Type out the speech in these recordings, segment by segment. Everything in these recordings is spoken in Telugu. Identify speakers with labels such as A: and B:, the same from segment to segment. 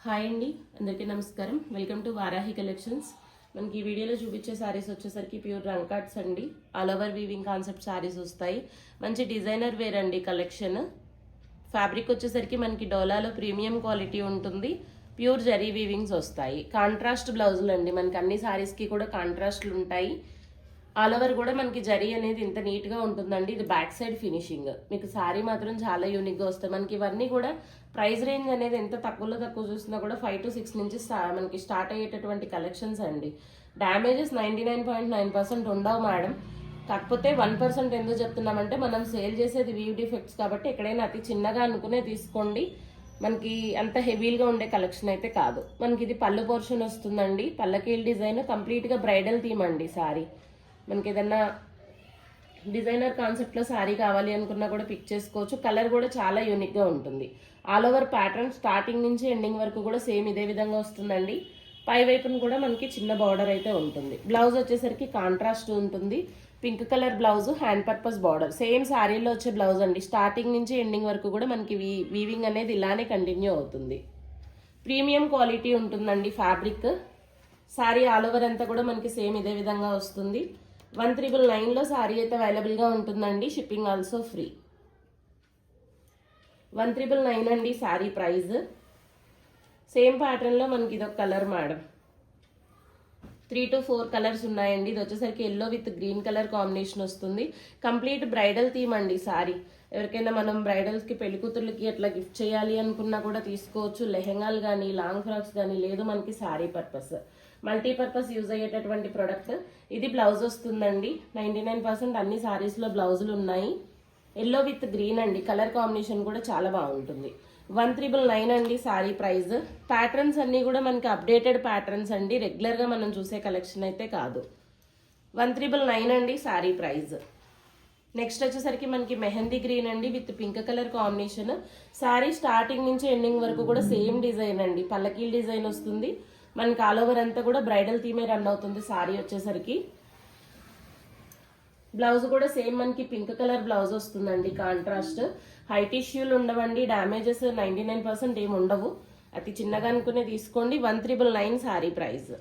A: హాయ్ అండి, అందరికీ నమస్కారం. Welcome to Varahi collections. మనకి ఈ వీడియోలో చూపించే శారీస్ వచ్చేసరికి ప్యూర్ రంకాట్స్ అండి. All over weaving concept saris వస్తాయి. మంచి డిజైనర్ వేర్ అండి కలెక్షన్. ఫ్యాబ్రిక్ వచ్చేసరికి మనకి డోలాలో ప్రీమియం క్వాలిటీ ఉంటుంది. ప్యూర్ జరీ వీవింగ్స్ వస్తాయి. కాంట్రాస్ట్ బ్లౌజులు అండి. మనకి అన్ని శారీస్కి కూడా కాంట్రాస్ట్లు ఉంటాయి. ఆల్ ఓవర్ కూడా మనకి జరీ అనేది ఇంత నీట్గా ఉంటుందండి. ఇది బ్యాక్ సైడ్ ఫినిషింగ్. మీకు శారీ మాత్రం చాలా యూనిక్గా వస్తాయి. మనకి ఇవన్నీ కూడా ప్రైస్ రేంజ్ అనేది ఎంత తక్కువలో తక్కువ చూసినా కూడా 5 to 6 నుంచి మనకి స్టార్ట్ అయ్యేటటువంటి కలెక్షన్స్ అండి. డ్యామేజెస్ 99.9% ఉండవు మేడం. కాకపోతే 1% ఎందుకు చెప్తున్నామంటే మనం సేల్ చేసేది వీవ్ డిఫెక్ట్స్ కాబట్టి ఎక్కడైనా అతి చిన్నగా అనుకునే తీసుకోండి. మనకి అంత హెవీగా ఉండే కలెక్షన్ అయితే కాదు. మనకి ఇది పళ్ళు పోర్షన్ వస్తుందండి. పల్లకీల్ డిజైన్ కంప్లీట్గా బ్రైడల్ థీమ్ అండి శారీ. మనకి ఏదన్నా డిజైనర్ కాన్సెప్ట్లో శారీ కావాలి అనుకున్నా కూడా పిక్ చేసుకోవచ్చు. కలర్ కూడా చాలా యూనిక్గా ఉంటుంది. ఆల్ ఓవర్ ప్యాటర్న్ స్టార్టింగ్ నుంచి ఎండింగ్ వరకు కూడా సేమ్ ఇదే విధంగా వస్తుందండి. పై వైపున కూడా మనకి చిన్న బార్డర్ అయితే ఉంటుంది. బ్లౌజ్ వచ్చేసరికి కాంట్రాస్ట్ ఉంటుంది. Pink colour blouse, hand purpose border. Same శారీలో వచ్చే బ్లౌజ్ అండి. స్టార్టింగ్ నుంచి ఎండింగ్ వరకు కూడా మనకి వీవింగ్ అనేది ఇలానే కంటిన్యూ అవుతుంది. ప్రీమియం క్వాలిటీ ఉంటుందండి ఫ్యాబ్రిక్. శారీ ఆల్ ఓవర్ అంతా కూడా మనకి సేమ్ ఇదే విధంగా వస్తుంది. 1399లో శారీ అయితే అవైలబుల్గా ఉంటుందండి. Shipping also free. 1399 అండి శారీ ప్రైస్. సేమ్ ప్యాటర్న్లో మనకి ఇదొక కలర్ మేడం. 3 to 4 కలర్స్ ఉన్నాయండి. ఇది వచ్చేసరికి yellow with green colour combination వస్తుంది. కంప్లీట్ బ్రైడల్ థీమ్ అండి శారీ. ఎవరికైనా మనం బ్రైడల్స్కి, పెళ్లి కూతుర్లకి అట్లా గిఫ్ట్ చేయాలి అనుకున్నా కూడా తీసుకోవచ్చు. లెహెంగాలు కానీ, లాంగ్ ఫ్రాక్స్ కానీ, లేదు మనకి శారీ పర్పస్, మల్టీపర్పస్ యూజ్ అయ్యేటటువంటి ప్రొడక్ట్. ఇది బ్లౌజ్ వస్తుందండి. 99% అన్ని శారీస్లో బ్లౌజులు ఉన్నాయి. ఎల్లో విత్ గ్రీన్ అండి. కలర్ కాంబినేషన్ కూడా చాలా బాగుంటుంది. 1399 అండి శారీ ప్రైస్. ప్యాటర్న్స్ అన్నీ కూడా మనకి అప్డేటెడ్ ప్యాటర్న్స్ అండి. రెగ్యులర్గా మనం చూసే కలెక్షన్ అయితే కాదు. 1399 అండి శారీ ప్రైస్. నెక్స్ట్ వచ్చేసరికి మనకి మెహందీ గ్రీన్ అండి with pink colour combination. Sari starting నుంచి ఎండింగ్ వరకు కూడా సేమ్ డిజైన్ అండి. పల్లకీల్ డిజైన్ వస్తుంది. మనకి ఆల్ ఓవర్ అంతా కూడా బ్రైడల్ థీమే రన్ అవుతుంది శారీ వచ్చేసరికి. బ్లౌజ్ కూడా సేమ్ మనకి పింక్ కలర్ బ్లౌజ్ వస్తుందండి. కాంట్రాస్ట్. హైట్ ఇష్యూలు ఉండవండి. డ్యామేజెస్ 99% ఏమి ఉండవు. అతి చిన్నగా అనుకునే తీసుకోండి. 1399 శారీ ప్రైస్.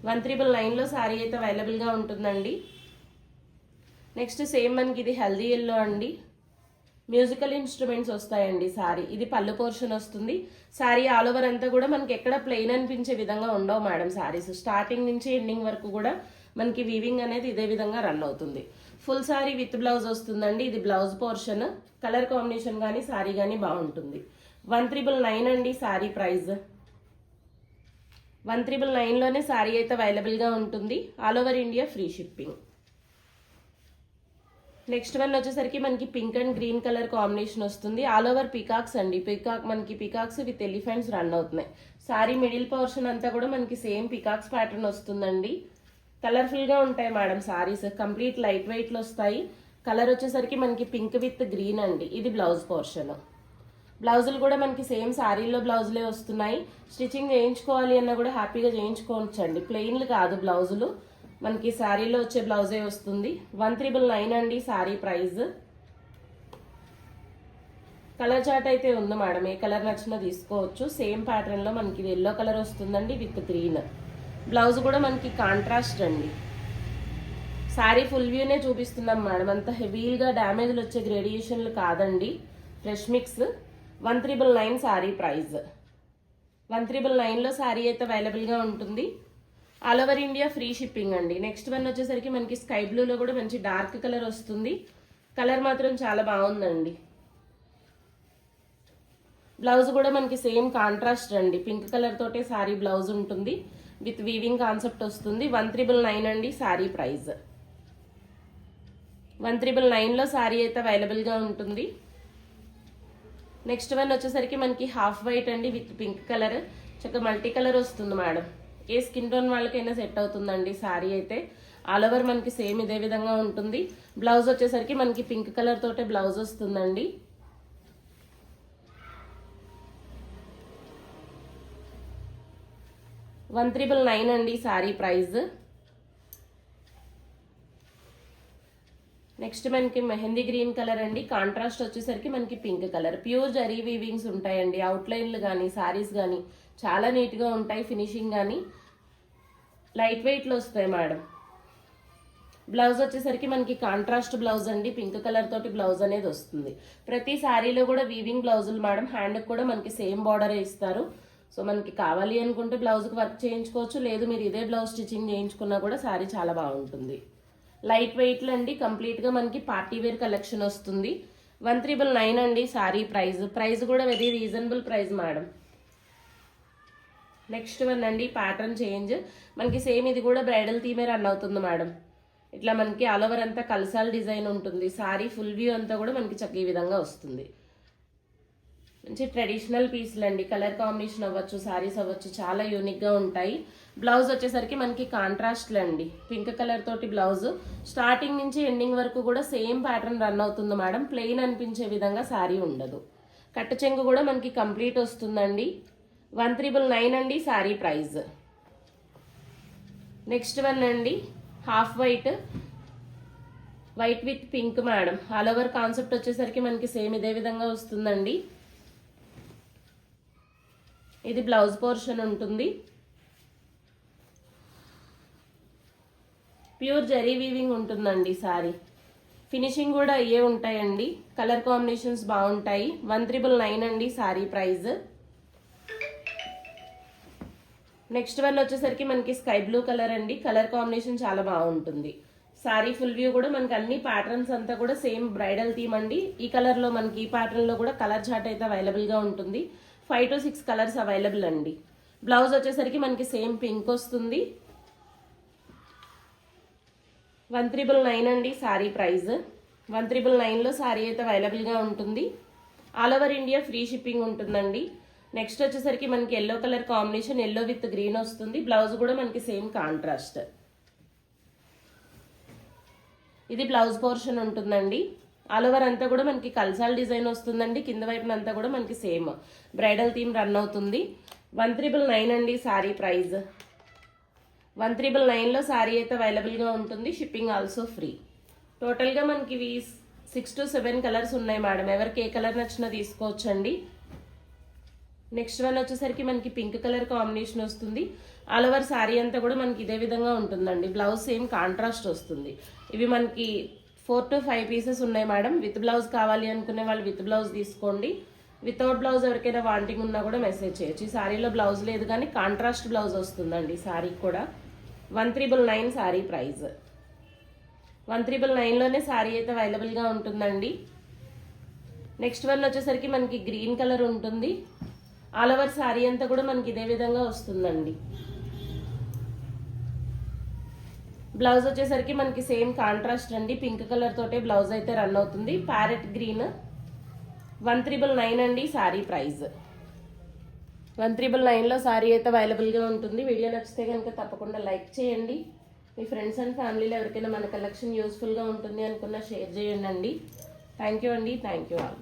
A: 1399లో శారీ అయితే అవైలబుల్గా ఉంటుందండి. నెక్స్ట్ సేమ్ మనకి ఇది హెల్దీ ఎల్లో అండి. మ్యూజికల్ ఇన్స్ట్రుమెంట్స్ వస్తాయండి శారీ. ఇది పళ్ళు పోర్షన్ వస్తుంది. శారీ ఆల్ ఓవర్ అంతా కూడా మనకి ఎక్కడ ప్లెయిన్ అనిపించే విధంగా ఉండవు మేడం శారీస్. స్టార్టింగ్ నుంచి ఎండింగ్ వరకు కూడా మనకి వీవింగ్ అనేది ఇదే విధంగా రన్ అవుతుంది. ఫుల్ శారీ విత్ బ్లౌజ్ వస్తుందండి. ఇది బ్లౌజ్ పోర్షన్. కలర్ కాంబినేషన్ కానీ శారీ కానీ బాగుంటుంది. 1399 అండి శారీ ప్రైస్. 1399లోనే శారీ అయితే అవైలబుల్గా ఉంటుంది. All over India free shipping. Next one వచ్చేసరికి మనకి pink and green colour combination వస్తుంది. ఆల్ ఓవర్ పికాక్స్ అండి. మనకి పికాక్స్ విత్ ఎలిఫెంట్స్ రన్ అవుతున్నాయి. శారీ మిడిల్ పోర్షన్ అంతా కూడా మనకి సేమ్ పికాక్స్ ప్యాటర్న్ వస్తుందండి. కలర్ఫుల్గా ఉంటాయి మేడం శారీస్. కంప్లీట్ లైట్ వెయిట్లో వస్తాయి. కలర్ వచ్చేసరికి మనకి పింక్ విత్ గ్రీన్ అండి. ఇది బ్లౌజ్ పోర్షన్. బ్లౌజులు కూడా మనకి సేమ్ శారీలో బ్లౌజులే వస్తున్నాయి. స్టిచ్చింగ్ చేయించుకోవాలి అన్నా కూడా హ్యాపీగా చేయించుకోవచ్చు అండి. ప్లెయిన్లు కాదు బ్లౌజులు. మనకి శారీలో వచ్చే బ్లౌజే వస్తుంది. 1399 అండి శారీ ప్రైస్. కలర్ చార్ట్ అయితే ఉంది మేడం. ఏ కలర్ నచ్చినా తీసుకోవచ్చు. సేమ్ ప్యాటర్న్లో మనకి ఇది ఎల్లో కలర్ వస్తుందండి విత్ గ్రీన్. బ్లౌజ్ కూడా మనకి కాంట్రాస్ట్ అండి. శారీ ఫుల్ వ్యూనే చూపిస్తున్నాం మేడం. అంత హెవీగా డ్యామేజ్లు వచ్చే గ్రేడియేషన్లు కాదండి. Fresh mix. 1399 శారీ ప్రైస్. 1399లో శారీ అయితే అవైలబుల్గా ఉంటుంది. All over India free shipping అండి. నెక్స్ట్ వన్ వచ్చేసరికి మనకి స్కై బ్లూలో కూడా మంచి డార్క్ కలర్ వస్తుంది. కలర్ మాత్రం చాలా బాగుందండి. బ్లౌజ్ కూడా మనకి సేమ్ కాంట్రాస్ట్ అండి. పింక్ కలర్ తోటే శారీ బ్లౌజ్ ఉంటుంది. విత్ వీవింగ్ కాన్సెప్ట్ వస్తుంది. 1399 అండి శారీ ప్రైస్. 1399లో శారీ అయితే అవైలబుల్గా ఉంటుంది. నెక్స్ట్ వన్ వచ్చేసరికి మనకి హాఫ్ వైట్ అండి విత్ పింక్ కలర్. చక్కగా మల్టీ కలర్ వస్తుంది మేడం. ఏ స్కిన్ టోన్ వాళ్ళకైనా సెట్ అవుతుందండి శారీ అయితే. ఆల్ ఓవర్ మనకి సేమ్ ఇదే విధంగా ఉంటుంది. బ్లౌజ్ వచ్చేసరికి మనకి పింక్ కలర్ తోటే బ్లౌజ్ వస్తుందండి. $1399 అండి శారీ ప్రైస్. నెక్స్ట్ మనకి మెహందీ గ్రీన్ కలర్ అండి, కాంట్రాస్ట్ వచ్చేసరికి మనకి పింక్ కలర్. ప్యూర్ జరీ వీవింగ్స్ ఉంటాయండి, అవుట్లైన్లు కానీ సారీస్ కానీ చాలా నీట్గా ఉంటాయి. ఫినిషింగ్ కానీ లైట్ వెయిట్లో వస్తాయి మేడం. బ్లౌజ్ వచ్చేసరికి మనకి కాంట్రాస్ట్ బ్లౌజ్ అండి, పింక్ కలర్ తోటి బ్లౌజ్ అనేది వస్తుంది. ప్రతి శారీలో కూడా వీవింగ్ బ్లౌజులు మేడం. హ్యాండ్కి కూడా మనకి సేమ్ బార్డరే ఇస్తారు. సో మనకి కావాలి అనుకుంటే బ్లౌజ్కి వర్క్ చేయించుకోవచ్చు, లేదు మీరు ఇదే బ్లౌజ్ స్టిచ్చింగ్ చేయించుకున్నా కూడా శారీ చాలా బాగుంటుంది. లైట్ వెయిట్లో అండి, కంప్లీట్గా మనకి పార్టీ వేర్ కలెక్షన్ వస్తుంది. 1399 అండి శారీ ప్రైస్ కూడా very reasonable price madam. Next one అండి ప్యాటర్న్ చేంజ్. మనకి సేమ్ ఇది కూడా బ్రైడల్ థీమే రన్ అవుతుంది మేడం. ఇట్లా మనకి ఆల్ ఓవర్ అంతా కలసాల్ డిజైన్ ఉంటుంది. సారీ ఫుల్ వ్యూ అంతా కూడా మనకి చక్క ఈ విధంగా వస్తుంది. మంచి ట్రెడిషనల్ పీస్లు అండి, కలర్ కాంబినేషన్ అవ్వచ్చు, సారీస్ అవ్వచ్చు, చాలా యూనిక్గా ఉంటాయి. బ్లౌజ్ వచ్చేసరికి మనకి కాంట్రాస్ట్లు అండి, పింక్ కలర్ తోటి బ్లౌజ్. స్టార్టింగ్ నుంచి ఎండింగ్ వరకు కూడా సేమ్ ప్యాటర్న్ రన్ అవుతుంది మేడం. ప్లెయిన్ అనిపించే విధంగా సారీ ఉండదు. కట్టు చెంగు కూడా మనకి కంప్లీట్ వస్తుందండి. 1399 అండి సారీ ప్రైస్. నెక్స్ట్ వన్ అండి half white with pink madam. All over concept వచ్చేసరికి మనకి సేమ్ ఇదే విధంగా వస్తుందండి. ఇది బ్లౌజ్ పోర్షన్ ఉంటుంది. ప్యూర్ జరీ వీవింగ్ ఉంటుందండి సారీ. ఫినిషింగ్ కూడా అయ్యే ఉంటాయండి. కలర్ కాంబినేషన్స్ బాగుంటాయి. 1399 అండి సారీ ప్రైస్. నెక్స్ట్ వన్ వచ్చేసరికి మనకి స్కై బ్లూ కలర్ అండి. కలర్ కాంబినేషన్ చాలా బాగుంటుంది. సారీ ఫుల్ వ్యూ కూడా మనకి అన్ని ప్యాటర్న్స్ అంతా కూడా సేమ్ బ్రైడల్ థీమ్ అండి. ఈ కలర్ లో మనకి ఈ ప్యాటర్న్ లో కూడా కలర్ చార్ట్ అయితే అవైలబుల్ గా ఉంటుంది. 5 to 6 కలర్స్ అవైలబుల్ అండి. బ్లౌజ్ వచ్చేసరికి మనకి సేమ్ పింక్ వస్తుంది. 1399 అండి సారీ ప్రైస్. 1399 లో సారీ అయితే అవైలబుల్ గా ఉంటుంది. All over India free shipping ఉంటుందండి. నెక్స్ట్ వచ్చేసరికి మనకి yellow colour combination, yellow with green వస్తుంది. బ్లౌజ్ కూడా మనకి సేమ్ కాంట్రాస్ట్. ఇది బ్లౌజ్ పోర్షన్ ఉంటుందండి. ఆల్ ఓవర్ అంతా కూడా మనకి కల్సాల్ డిజైన్ వస్తుందండి. కింద వైపున అంతా కూడా మనకి సేమ్ బ్రైడల్ థీమ్ రన్ అవుతుంది. 1399 అండి సారీ ప్రైస్. 1399 లో సారీ అయితే అవైలబుల్ గా ఉంటుంది. Shipping also free. టోటల్ గా మనకి 6 to 7 కలర్స్ ఉన్నాయి మేడం. ఎవరికి ఏ కలర్ నచ్చినా తీసుకోవచ్చండి. నెక్స్ట్ వన్ వచ్చేసరికి మనకి పింక్ కలర్ కాంబినేషన్ వస్తుంది. ఆల్ ఓవర్ శారీ అంతా కూడా మనకి ఇదే విధంగా ఉంటుందండి. బ్లౌజ్ సేమ్ కాంట్రాస్ట్ వస్తుంది. ఇవి మనకి 4 to 5 పీసెస్ ఉన్నాయి మేడం. విత్ బ్లౌజ్ కావాలి అనుకునే వాళ్ళు విత్ బ్లౌజ్ తీసుకోండి. వితౌట్ బ్లౌజ్ ఎవరికైనా వాంటింగ్ ఉన్నా కూడా మెసేజ్ చేయొచ్చు. ఈ శారీలో బ్లౌజ్ లేదు కానీ కాంట్రాస్ట్ బ్లౌజ్ వస్తుందండి శారీకి కూడా. 1399 శారీ ప్రైస్. 1399 లోనే శారీ అయితే అవైలబుల్ గా ఉంటుందండి. నెక్స్ట్ వన్ వచ్చేసరికి మనకి గ్రీన్ కలర్ ఉంటుంది. ఆల్ ఓవర్ శారీ అంతా కూడా మనకి ఇదే విధంగా వస్తుందండి. బ్లౌజ్ వచ్చేసరికి మనకి సేమ్ కాంట్రాస్ట్ అండి, పింక్ కలర్ తోటే బ్లౌజ్ అయితే రన్ అవుతుంది. Parrot green. 1399 అండి శారీ ప్రైస్. 1399 లో శారీ అయితే అవైలబుల్ గా ఉంటుంది. వీడియో నచ్చితే కనుక తప్పకుండా లైక్ చేయండి. మీ ఫ్రెండ్స్ అండ్ ఫ్యామిలీలో ఎవరికైనా మన కలెక్షన్ యూస్ఫుల్ గా ఉంటుంది అనుకున్నా షేర్ చేయండి అండి. థ్యాంక్ యూ అండి. Thank you all.